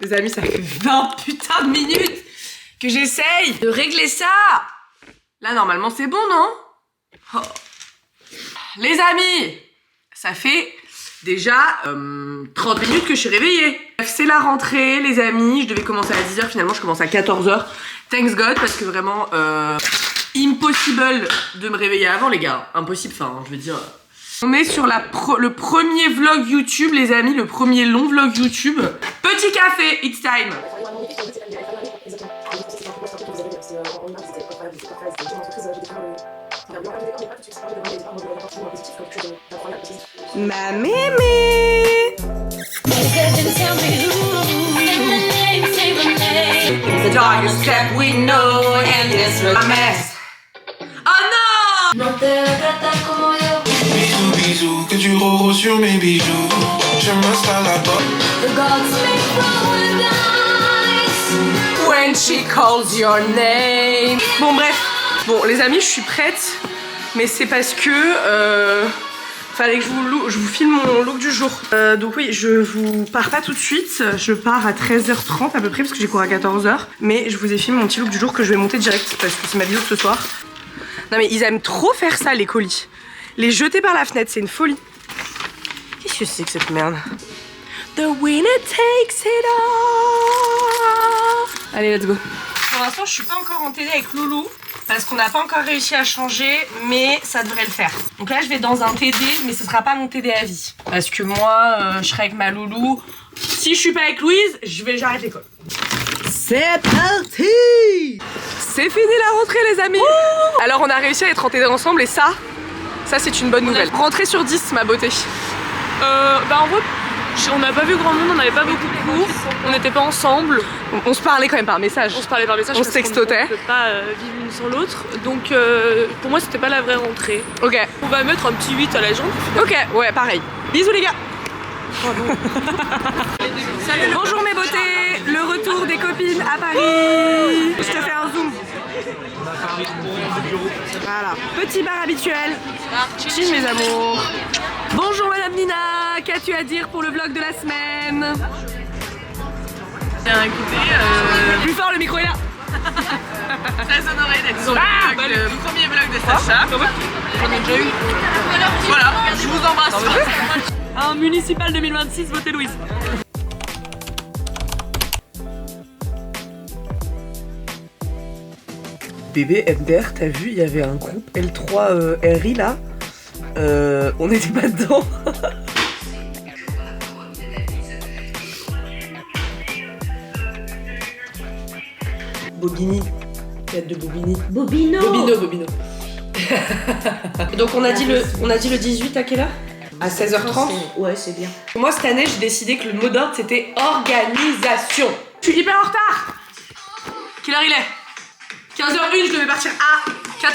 Les amis, ça fait 20 putains de minutes que j'essaye de régler ça. Là, normalement, c'est bon, non? Oh. Les amis, ça fait déjà 30 minutes que je suis réveillée. C'est la rentrée, les amis. Je devais commencer à 10h, finalement, je commence à 14h. Thanks God, parce que vraiment, impossible de me réveiller avant, les gars. Impossible, enfin, je veux dire... On est sur le premier vlog YouTube, les amis, le premier long vlog YouTube. Petit café, it's time. Ma mémé. The darkest step we know and this a mess. Oh non! Bisous, que tu rôles sur mes bijoux. Je m'installe là-bas. When she calls your name. Bon bref, bon les amis, je suis prête, mais c'est parce que fallait que je vous filme mon look du jour. Donc oui, je vous pars pas tout de suite, je pars à 13h30 à peu près parce que j'ai cours à 14h. Mais je vous ai filmé mon petit look du jour que je vais monter direct parce que c'est ma vidéo de ce soir. Non mais ils aiment trop faire ça, les colis. Les jeter par la fenêtre, c'est une folie. Qu'est-ce que c'est que cette merde? The winner takes it all. Allez, let's go. Pour l'instant, je suis pas encore en TD avec Loulou parce qu'on n'a pas encore réussi à changer, mais ça devrait le faire. Donc là, je vais dans un TD, mais ce sera pas mon TD à vie. Parce que moi, je serai avec ma Loulou. Si je suis pas avec Louise, j'arrête l'école. C'est parti! C'est fini la rentrée, les amis. Alors, on a réussi à être en TD ensemble et ça c'est une bonne nouvelle. Rentrée sur 10, ma beauté. Bah en vrai, on n'a pas vu grand monde, on n'avait pas beaucoup de cours, on n'était pas ensemble. On se parlait quand même par message. On se parlait par message, on se textotait. On ne peut pas vivre l'une sans l'autre, donc pour moi c'était pas la vraie rentrée. Ok. On va mettre un petit 8 à la jambe. Ok, ouais, pareil. Bisous les gars. Bravo. Salut. Bonjour mes beautés, le retour des copines à Paris. Je te fais un zoom. Voilà, petit bar habituel. Chill mes amours. Bonjour madame Nina, qu'as-tu à dire pour le vlog de la semaine? Bien écoutez, plus fort, le micro est là. très honoré d'être sur le premier vlog de Sacha. J'en ai déjà eu. Voilà, je vous embrasse. Un municipal 2026, votez Louise. Bébé MDR, t'as vu, il y avait un groupe L3 RI là. On n'était pas dedans. Bobini. Tête de Bobini. Bobino. Donc on a dit le 18 à quelle heure? À 16h30. Ouais, c'est bien. Moi cette année j'ai décidé que le mot d'ordre c'était organisation. Je suis hyper en retard. Quelle heure il est? 15h01, je devais partir à 14h45.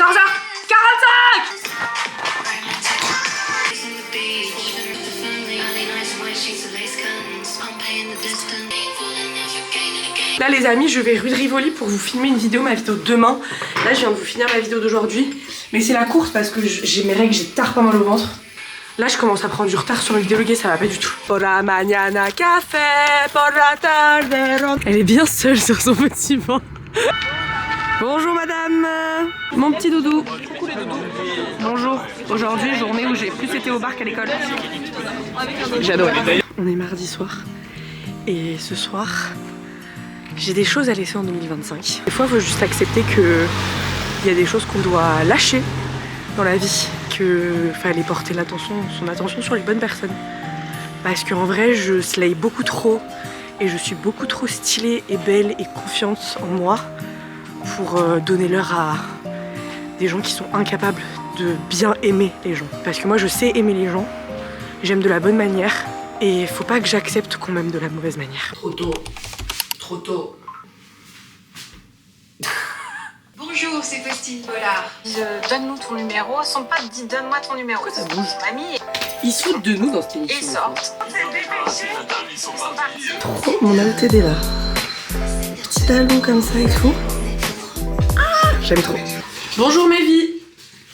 Là les amis, je vais rue de Rivoli pour vous filmer une vidéo, ma vidéo de demain. Là je viens de vous finir ma vidéo d'aujourd'hui. Mais c'est la course parce que j'ai mes règles, j'ai tard pas mal au ventre. Là je commence à prendre du retard sur mes vidéos, ça va pas du tout. Por la mañana café, por la tarde. Elle est bien seule sur son petit banc. Bonjour madame, mon petit doudou. Coucou les doudous. Bonjour, aujourd'hui journée où j'ai plus été au bar qu'à l'école. J'adore. On est mardi soir et ce soir j'ai des choses à laisser en 2025. Des fois il faut juste accepter que il y a des choses qu'on doit lâcher dans la vie, qu'il fallait porter son attention sur les bonnes personnes. Parce qu'en vrai je slay beaucoup trop et je suis beaucoup trop stylée et belle et confiante en moi pour donner l'heure à des gens qui sont incapables de bien aimer les gens. Parce que moi je sais aimer les gens, j'aime de la bonne manière et faut pas que j'accepte qu'on m'aime de la mauvaise manière. Trop tôt, trop tôt. Bonjour, c'est Faustine Bollard. Donne-nous ton numéro, ils sont pas dit donne-moi ton numéro. Pourquoi ça bouge? Mamie Ils se foutent de nous dans cette et émission. sortent. Trop mon LTD là. Petit talon comme ça et tout. Ah, j'aime trop. Bonjour mes vies.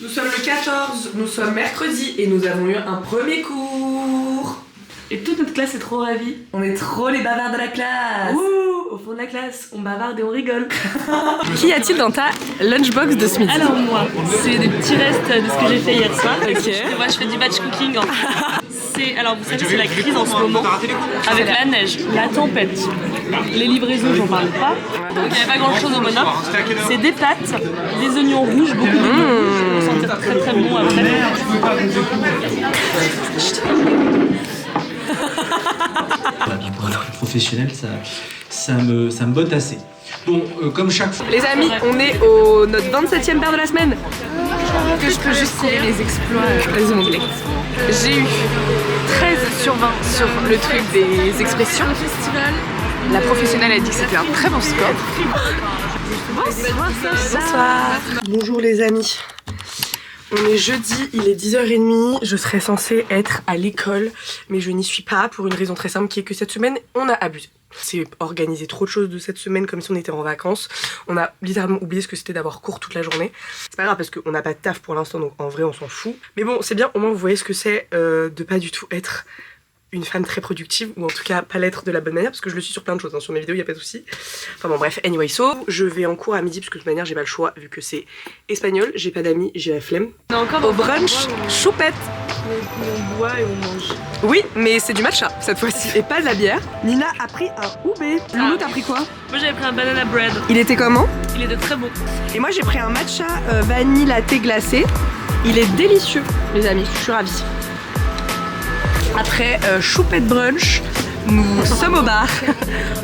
Nous sommes le 14, nous sommes mercredi et nous avons eu un premier cours. Et toute notre classe est trop ravie. On est trop les bavards de la classe. Ouh, au fond de la classe, on bavarde et on rigole. Qu'y a-t-il dans ta lunchbox de ce midi? Alors moi, c'est des petits restes de ce que j'ai fait hier soir. Ok. Moi je fais du batch cooking en fait. Alors vous savez c'est la crise en ce moment avec la neige, la tempête, les livraisons j'en parle pas. Donc il n'y avait pas grand chose au Monop. C'est des pâtes, des oignons rouges, beaucoup d'oignons rouges, on va sentir très très bon après. La vie professionnelle, ça me botte assez. Bon, comme chaque fois. Les amis, on est au notre 27e paire de la semaine. Que je peux juste tirer les exploits. Vas-y mon Blake. J'ai eu 13 sur 20 sur le truc des expressions. La professionnelle a dit que c'était un très bon score. Bonsoir. Bonjour les amis. On est jeudi, il est 10h30, je serais censée être à l'école, mais je n'y suis pas pour une raison très simple qui est que cette semaine, on a abusé. C'est organisé trop de choses de cette semaine comme si on était en vacances. On a littéralement oublié ce que c'était d'avoir cours toute la journée. C'est pas grave parce qu'on n'a pas de taf pour l'instant, donc en vrai on s'en fout. Mais bon, c'est bien, au moins vous voyez ce que c'est de pas du tout être une femme très productive, ou en tout cas pas l'être de la bonne manière, parce que je le suis sur plein de choses, hein. Sur mes vidéos y a pas de souci. Enfin bon bref, anyway, je vais en cours à midi, parce que de toute manière j'ai pas le choix, vu que c'est espagnol, j'ai pas d'amis, j'ai la flemme. On est encore Au brunch, choupette. on boit et on mange. Oui, mais c'est du matcha cette fois-ci, et pas de la bière. Nina a pris un oubé. Loulou, t'as pris quoi? Moi j'avais pris un banana bread, Il était comment? il était très bon. Et moi j'ai pris un matcha vanille latte glacé. Il est délicieux, les amis, je suis ravie. Après choupette brunch, nous sommes au bar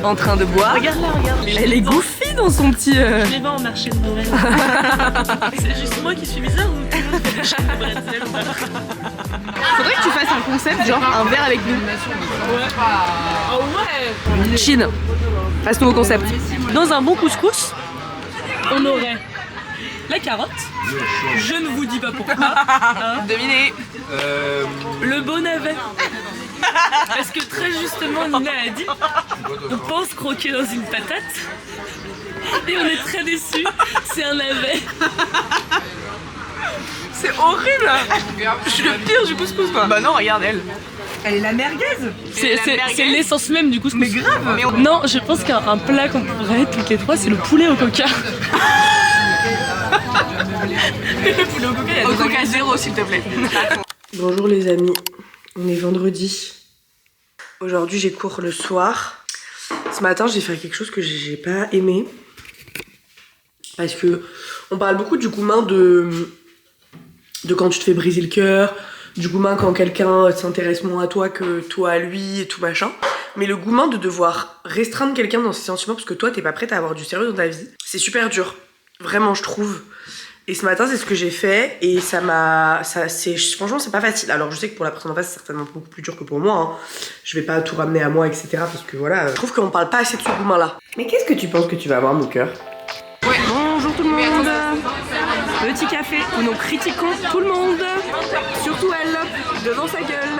en train de boire. Regarde là, regarde. Elle est goofy dans son petit... Je les vends au marché de Noël. C'est juste moi qui suis bizarre ou tout le monde fait marché de bretzel ou pas? Faudrait que tu fasses un concept, genre un verre avec nous. Oh ouais. Chine, passe-nous au concept. Dans un bon couscous, on aurait la carotte. Je ne vous dis pas pourquoi. Hein. Devinez. Le bon navet. Parce que très justement, Nina a dit, on pense croquer dans une patate. Et on est très déçus, c'est un navet. C'est horrible. Je suis le pire du couscous quoi. Bah non, regarde elle. Elle est la merguez. C'est l'essence même du couscous. Mais grave. Non, je pense qu'un plat qu'on pourrait être toutes les trois, c'est le poulet au coca. Le poulet au coca, il y a au coca zéro s'il te plaît. Bonjour les amis, on est vendredi. Aujourd'hui j'ai cours le soir. Ce matin j'ai fait quelque chose que j'ai pas aimé. Parce que on parle beaucoup du gourmand de quand tu te fais briser le cœur, du gourmand quand quelqu'un s'intéresse moins à toi que toi à lui et tout machin. Mais le gourmand de devoir restreindre quelqu'un dans ses sentiments parce que toi t'es pas prête à avoir du sérieux dans ta vie, c'est super dur. Vraiment je trouve. Et ce matin c'est ce que j'ai fait et franchement c'est pas facile. Alors je sais que pour la personne en face c'est certainement beaucoup plus dur que pour moi hein. Je vais pas tout ramener à moi etc parce que voilà, je trouve qu'on parle pas assez de ce gourmand là. Mais qu'est-ce que tu penses que tu vas avoir mon cœur? Ouais. Bonjour tout le monde. Petit café où nous critiquons tout le monde, surtout elle, devant sa gueule.